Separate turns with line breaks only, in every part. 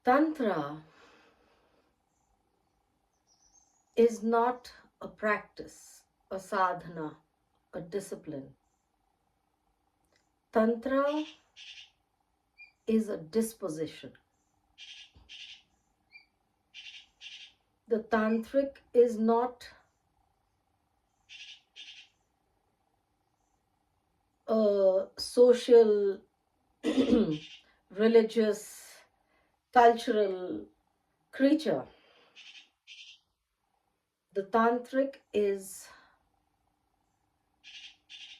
Tantra is not a practice, a sadhana, a discipline. Tantra is a disposition. The tantric is not a social, religious, cultural creature. The tantric is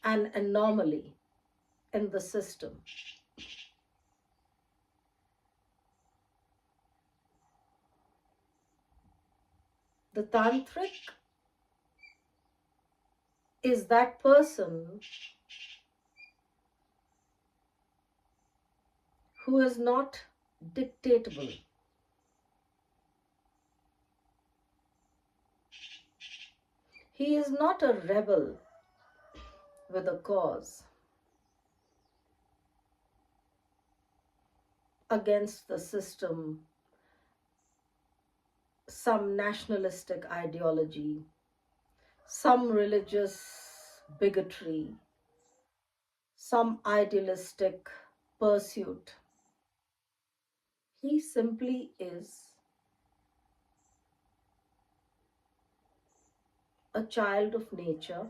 an anomaly in the system. The tantric is that person who is not dictatable. He is not a rebel with a cause against the system, some nationalistic ideology, some religious bigotry, some idealistic pursuit. He simply is a child of nature.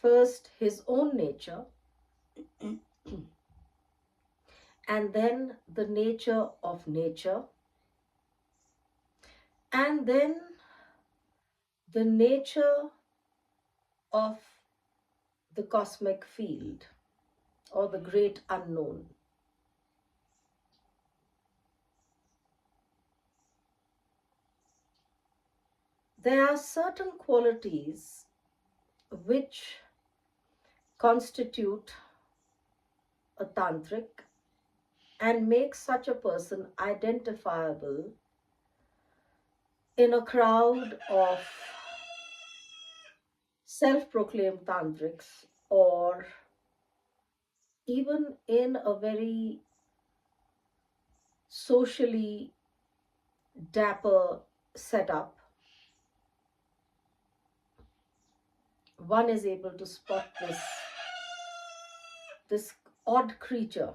First, his own nature, and then the nature of nature, and then the nature of the cosmic field or the great unknown. There are certain qualities which constitute a tantric and make such a person identifiable in a crowd of self-proclaimed tantrics, or even in a very socially dapper setup. One is able to spot this odd creature.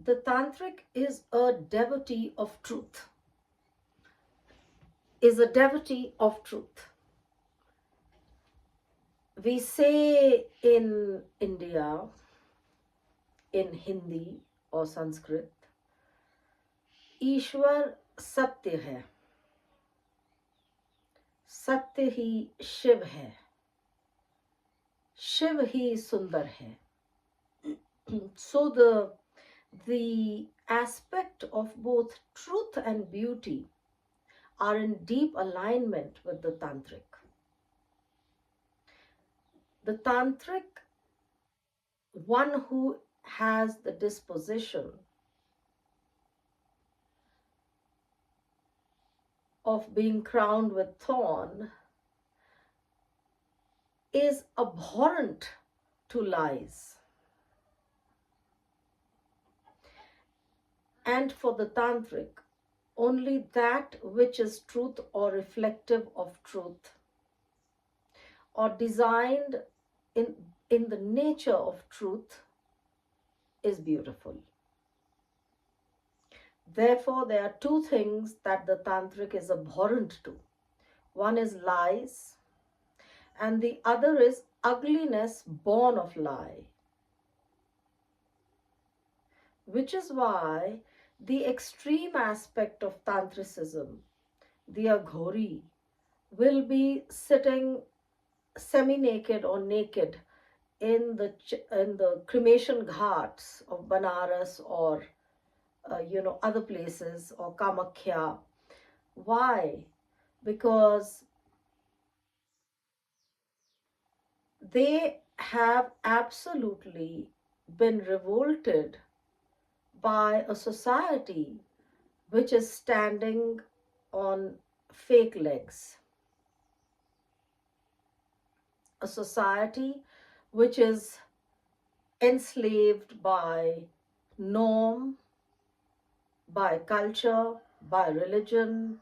The tantric is a devotee of truth. Is a devotee of truth. We say in India, in Hindi or Sanskrit, ईश्वर सत्य है, सत्य ही शिव है, शिव ही सुंदर है. So the aspect of both truth and beauty are in deep alignment with the tantric. The tantric, one who has the disposition of being crowned with thorn, is abhorrent to lies. And for the tantric, only that which is truth or reflective of truth, or designed in in the nature of truth is beautiful. Therefore, there are two things that the tantric is abhorrent to. One is lies, and the other is ugliness born of lie. Which is why the extreme aspect of tantricism, the aghori, will be sitting semi-naked or naked in the cremation ghats of Banaras or other places, or Kamakhya. Why? Because they have absolutely been revolted by a society which is standing on fake legs, a society which is enslaved by norm, by culture, by religion,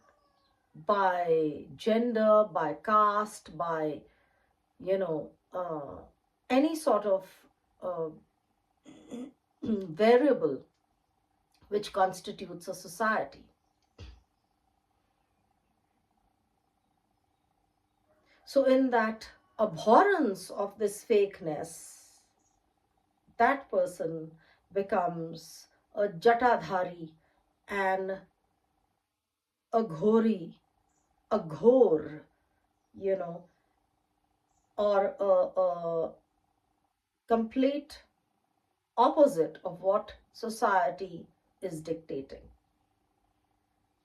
by gender, by caste, by, you know, any sort of uh, variable which constitutes a society. So, in that abhorrence of this fakeness, that person becomes a jatadhari and a ghori, a ghor, you know, or a complete opposite of what society is dictating.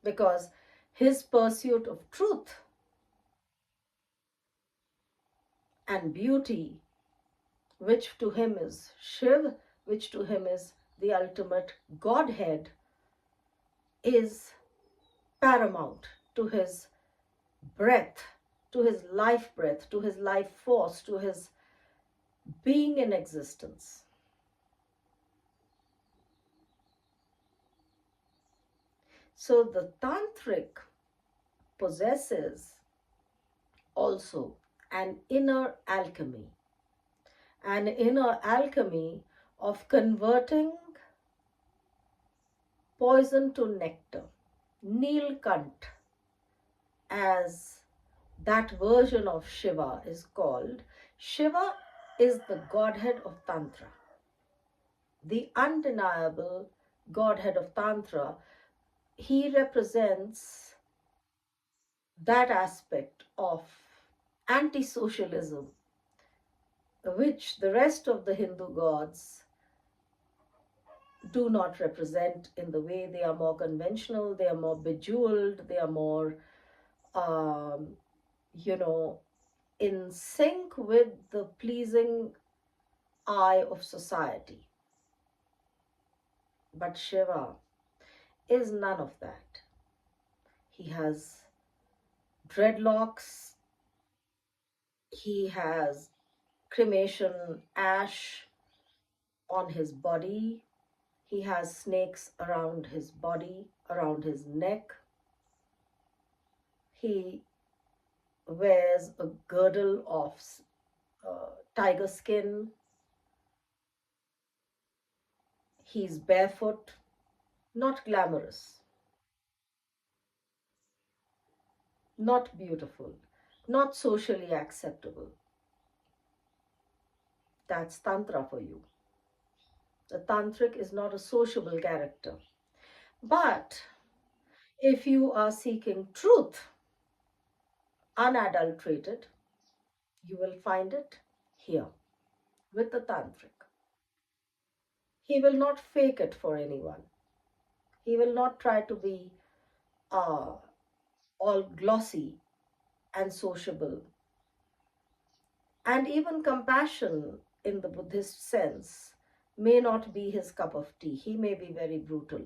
Because his pursuit of truth and beauty, which to him is Shiv, which to him is the ultimate Godhead, is paramount to his breath, to his life breath, to his life force, to his being in existence. So the tantric possesses also an inner alchemy of converting poison to nectar. Nilkant, as that version of Shiva is called. Shiva is the godhead of Tantra, the undeniable godhead of Tantra. He represents that aspect of anti-socialism, which the rest of the Hindu gods do not represent in the way. They are more conventional, they are more bejeweled, they are more, um, you know, in sync with the pleasing eye of society. But Shiva is none of that. He has dreadlocks, he has cremation ash on his body, he has snakes around his body, around his neck. He wears a girdle of tiger skin. He's barefoot, not glamorous, not beautiful, not socially acceptable. That's Tantra for you. The tantric is not a sociable character. But if you are seeking truth, unadulterated, you will find it here with the tantric. He will not fake it for anyone. He will not try to be uh, all glossy and sociable. And even compassion in the Buddhist sense may not be his cup of tea. He may be very brutal.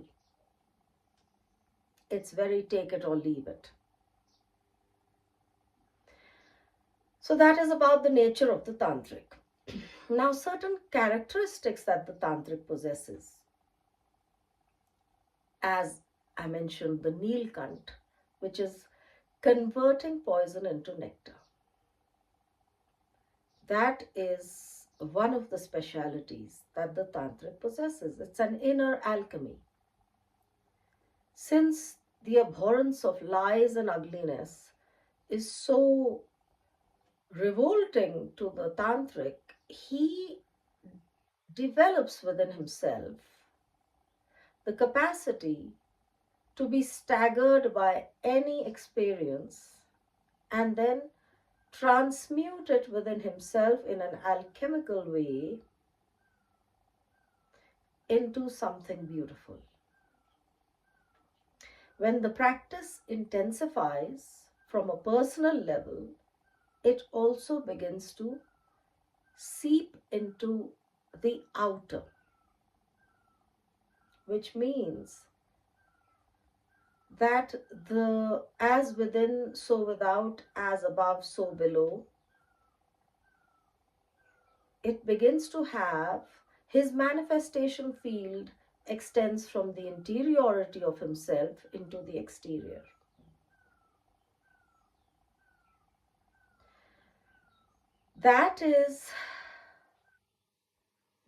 It's very take it or leave it. So that is about the nature of the tantric. Now, certain characteristics that the tantric possesses, as I mentioned, the Nilkant, which is converting poison into nectar. That is one of the specialities that the tantric possesses. It's an inner alchemy. Since the abhorrence of lies and ugliness is so revolting to the tantric, he develops within himself the capacity to be staggered by any experience and then transmute it within himself in an alchemical way into something beautiful. When the practice intensifies from a personal level, it also begins to seep into the outer, which means that the as within, so without, as above, so below, it begins to have his manifestation field extends from the interiority of himself into the exterior. That is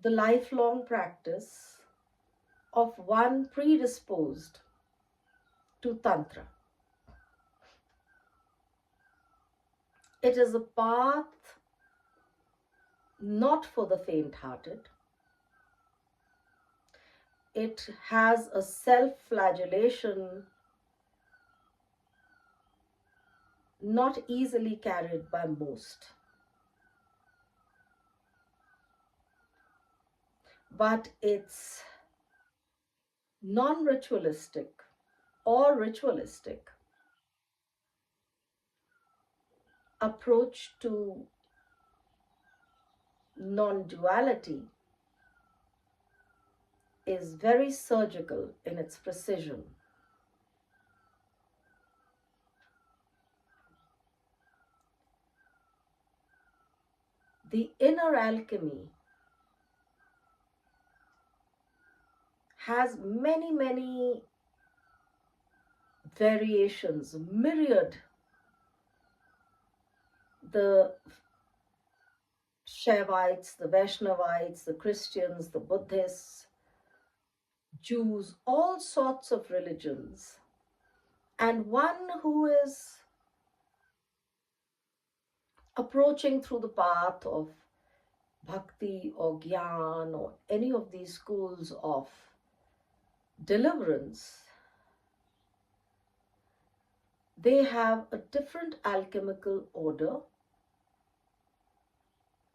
the lifelong practice of one predisposed to Tantra. It is a path not for the faint hearted. It has a self flagellation not easily carried by most. But it's non ritualistic or ritualistic approach to non duality is very surgical in its precision. The inner alchemy has many, many variations, myriad. The Shaivites, the Vaishnavites, the Christians, the Buddhists, Jews, all sorts of religions. And one who is approaching through the path of bhakti or gyan or any of these schools of deliverance, they have a different alchemical order,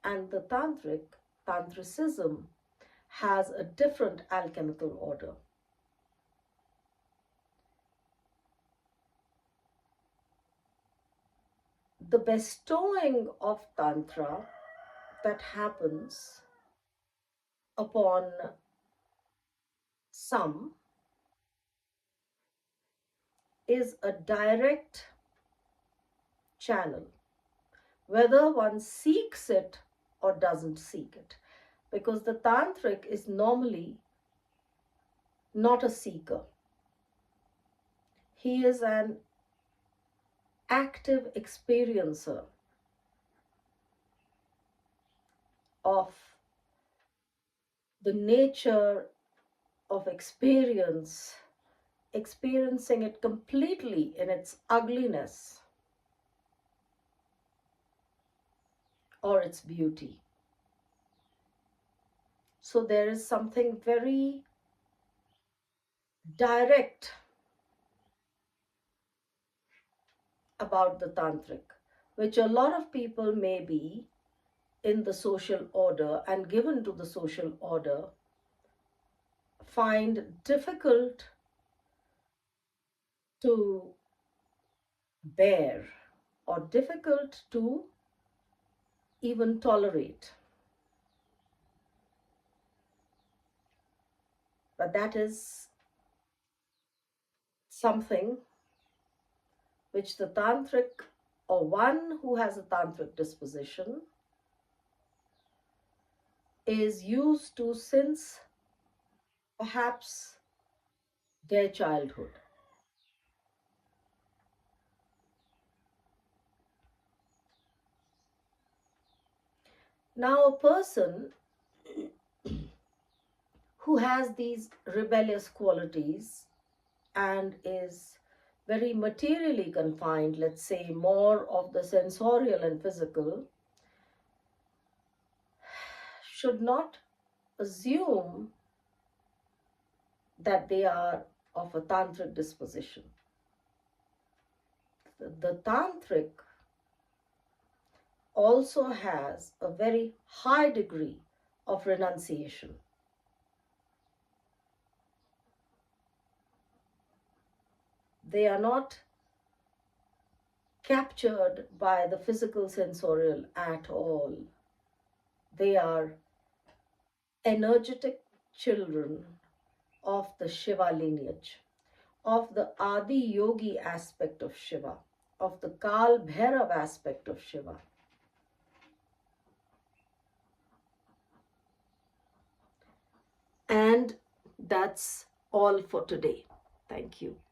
and the tantricism has a different alchemical order. The bestowing of Tantra that happens upon some is a direct channel, whether one seeks it or doesn't seek it, because the tantric is normally not a seeker. He is an active experiencer of the nature of experience, experiencing it completely in its ugliness or its beauty. So there is something very direct about the tantric, which a lot of people may be in the social order and given to the social order find difficult to bear or difficult to even tolerate. But that is something which the tantric, or one who has a tantric disposition, is used to since perhaps their childhood. Now, a person who has these rebellious qualities and is very materially confined, let's say more of the sensorial and physical, should not assume that they are of a tantric disposition. The tantric also has a very high degree of renunciation. They are not captured by the physical sensorial at all. They are energetic children of the Shiva lineage, of the Adi Yogi aspect of Shiva, of the Kal Bhairav aspect of Shiva. And that's all for today. Thank you.